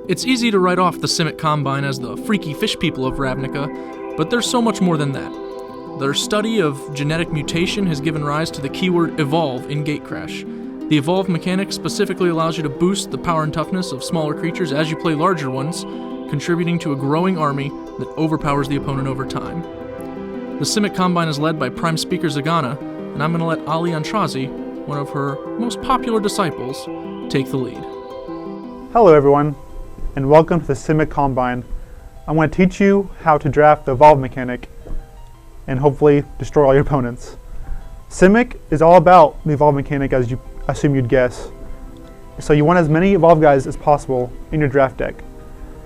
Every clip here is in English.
It's easy to write off the Simic Combine as the freaky fish people of Ravnica, but there's so much more than that. Their study of genetic mutation has given rise to the keyword evolve in Gatecrash. The evolve mechanic specifically allows you to boost the power and toughness of smaller creatures as you play larger ones, contributing to a growing army that overpowers the opponent over time. The Simic Combine is led by Prime Speaker Zagana, and I'm going to let Ali Aintrazi, one of her most popular disciples, take the lead. Hello everyone, and welcome to the Simic Combine. I'm going to teach you how to draft the evolve mechanic and hopefully destroy all your opponents. Simic is all about the evolve mechanic, as you assume you'd guess. So you want as many evolve guys as possible in your draft deck.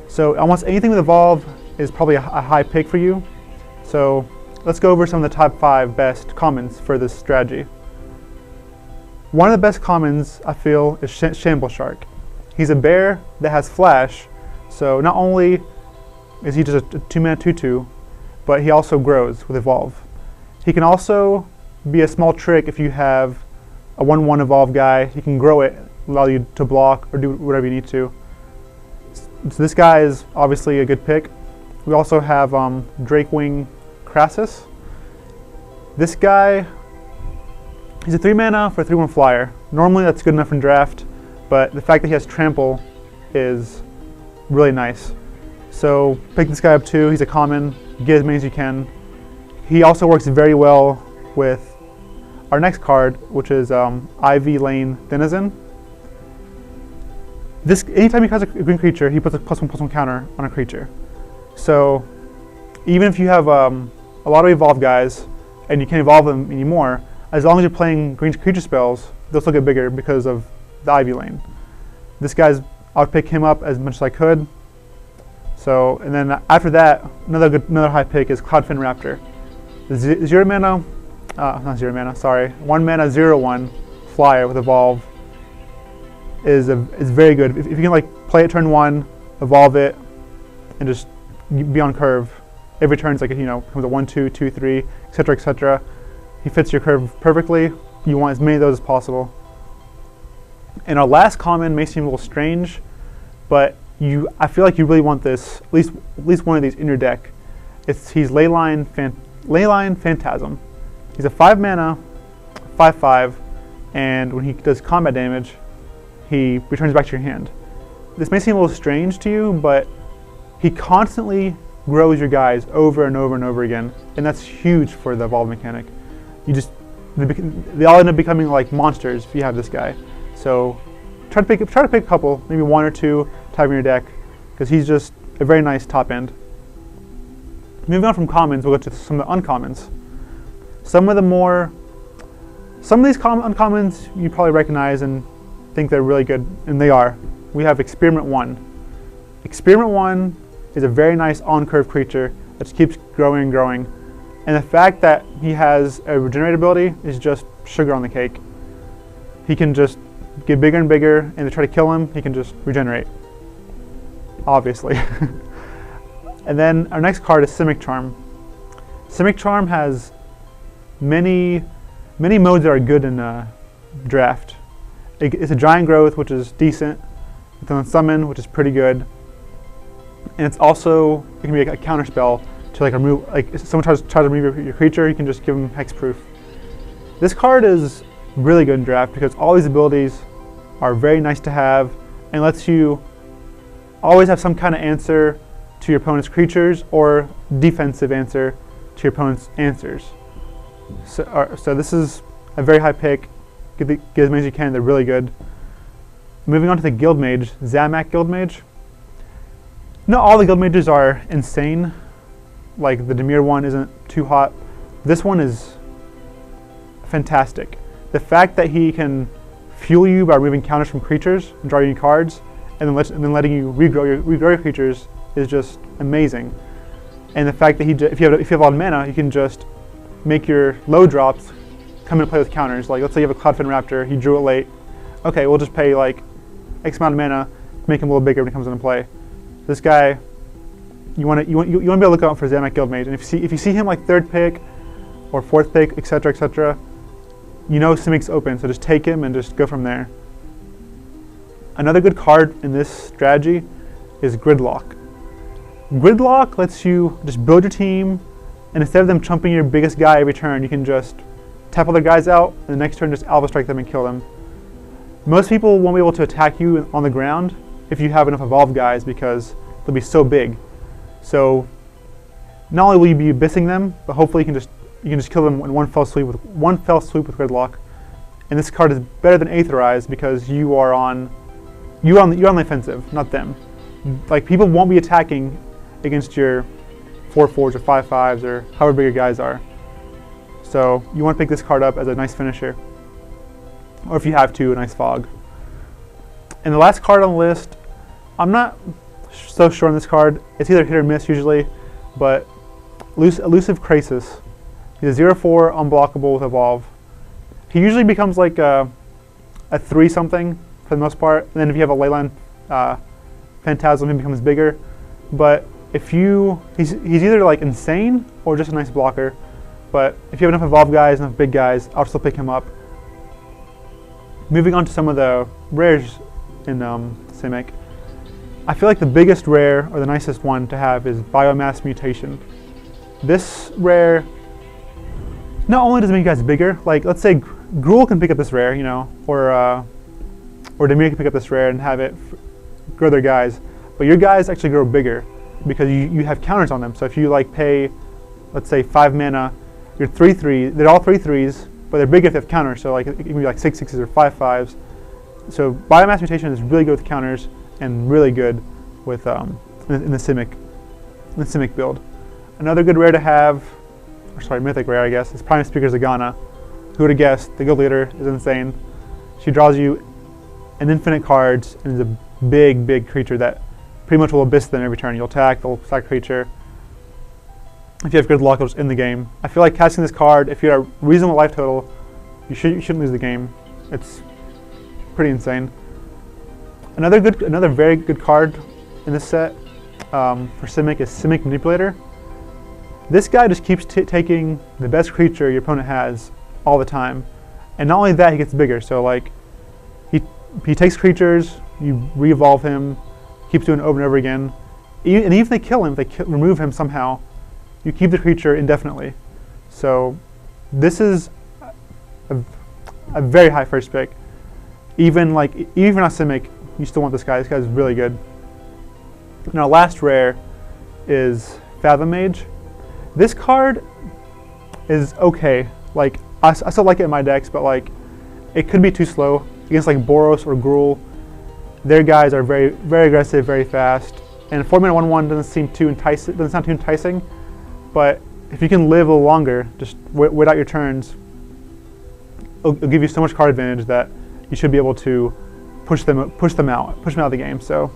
So almost anything with evolve is probably a high pick for you. So let's go over some of the top 5 best commons for this strategy. One of the best commons, I feel, is Shamble Shark. He's a bear that has flash, so not only is he just a 2-mana 2/2, but he also grows with evolve. He can also be a small trick if you have a 1/1 evolve guy. He can grow it, allow you to block or do whatever you need to. So this guy is obviously a good pick. We also have Drakewing Crassus. This guy, he's a 3-mana for a 3/1 flyer. Normally that's good enough in draft, but the fact that he has trample is really nice. So pick this guy up too. He's a common. Get as many as you can. He also works very well with our next card, which is Ivy Lane Denizen. Anytime he casts a green creature, he puts a +1/+1 counter on a creature. So even if you have a lot of evolve guys and you can't evolve them anymore, as long as you're playing green creature spells, they'll still get bigger because of the Ivy Lane. This guy's, I would pick him up as much as I could. So, and then after that, another high pick is Cloudfin Raptor. The 1 mana 0/1 flyer with evolve is very good. If you can like play it turn 1, evolve it, and just be on curve. Every turn it's like, comes a 1/2, 2/3, etc., etc. He fits your curve perfectly. You want as many of those as possible. And our last common may seem a little strange, but I feel like you really want this, at least one of these in your deck. He's Leyline Phantasm. He's a 5-mana, 5/5, and when he does combat damage, he returns back to your hand. This may seem a little strange to you, but he constantly grows your guys over and over and over again, and that's huge for the evolve mechanic. They all end up becoming like monsters if you have this guy. So try to pick a couple, maybe 1 or 2 type in your deck, because he's just a very nice top end. Moving on from commons, we'll go to some of the uncommons. Some of these uncommons you probably recognize and think they're really good, and they are. We have Experiment 1. Experiment 1 is a very nice on-curve creature that just keeps growing and growing. And the fact that he has a regenerate ability is just sugar on the cake. He can just get bigger and bigger, and to try to kill him, he can just regenerate. Obviously. And then our next card is Simic Charm. Simic Charm has many modes that are good in draft. It's a giant growth, which is decent. It's on summon, which is pretty good. And it can be a counter spell to remove, if someone tries to remove your creature, you can just give them hexproof. This card is really good in draft because all these abilities are very nice to have and lets you always have some kind of answer to your opponent's creatures or defensive answer to your opponent's answers. So this is a very high pick. Get as many as you can, they're really good. Moving on to the Guild Mage, Zamak Guild Mage. Not all the Guild Mages are insane. Like the Dimir one isn't too hot. This one is fantastic. The fact that he can fuel you by removing counters from creatures and drawing you cards, and then letting you regrow your creatures is just amazing. And the fact that if you have a lot of mana, you can just make your low drops come into play with counters. Like let's say you have a Cloudfin Raptor, he drew it late. Okay, we'll just pay like X amount of mana to make him a little bigger when he comes into play. This guy, you want to be able to look out for Zamak Guild Mage, and if you see him like 3rd pick or 4th pick, etc., etc., you know Simic's open, so just take him and just go from there. Another good card in this strategy is Gridlock. Gridlock lets you just build your team, and instead of them chumping your biggest guy every turn, you can just tap other guys out, and the next turn just Alpha Strike them and kill them. Most people won't be able to attack you on the ground if you have enough evolved guys because they'll be so big. So not only will you be abyssing them, but hopefully you can just kill them in one fell swoop with Gridlock. And this card is better than Aintrazi because you're on the offensive, not them. Like, people won't be attacking against your 4/4s or 5/5s or however big your guys are. So you want to pick this card up as a nice finisher. Or if you have to, a nice fog. And the last card on the list, I'm not so sure on this card. It's either hit or miss usually, but Elusive Krasis. He's a 0/4 unblockable with Evolve. He usually becomes like a 3 something for the most part, and then if you have a Leyline Phantasm, he becomes bigger. But if he's either like insane or just a nice blocker. But if you have enough evolved guys, enough big guys, I'll still pick him up. Moving on to some of the rares in Simic, I feel like the biggest rare or the nicest one to have is Biomass Mutation. This rare not only does it make you guys bigger, like let's say Gruul can pick up this rare, you know, or Demir can pick up this rare and have it grow their guys, but your guys actually grow bigger because you have counters on them. So if you like pay, let's say 5 mana, your 3/3, they're all 3/3s, but they're big if they have counters. So like it can be like 6/6s or 5/5s. So Biomass Mutation is really good with counters and really good with in the Simic build. Another good rare to have, or sorry, mythic rare I guess, is Prime Speaker Zagana. Who would have guessed? The guild leader is insane. She draws you an infinite cards and is a big creature that pretty much will abyss them every turn. You'll attack, they'll sack creature. If you have good luck, it'll just end the game. I feel like casting this card, if you have a reasonable life total, you shouldn't lose the game. It's pretty insane. Another very good card in this set for Simic is Simic Manipulator. This guy just keeps taking the best creature your opponent has all the time, and not only that, he gets bigger. So like he takes creatures, you re-evolve him, keeps doing it over and over again, and even if they kill him, if they remove him somehow, you keep the creature indefinitely. So this is a very high first pick. Even if you're not Simic, you still want this guy. This guy's really good. And our last rare is Fathom Mage. This card is okay. Like I still like it in my decks, but like it could be too slow against like Boros or Gruul. Their guys are very aggressive, very fast, and 4-mana 1/1 doesn't sound too enticing. But if you can live a little longer, just wait out your turns, it'll give you so much card advantage that you should be able to push them out of the game. So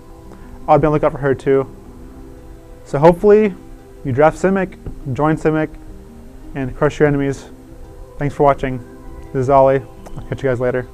I'll be on the lookout for her too. So hopefully you draft Simic, join Simic, and crush your enemies. Thanks for watching. This is Ali. I'll catch you guys later.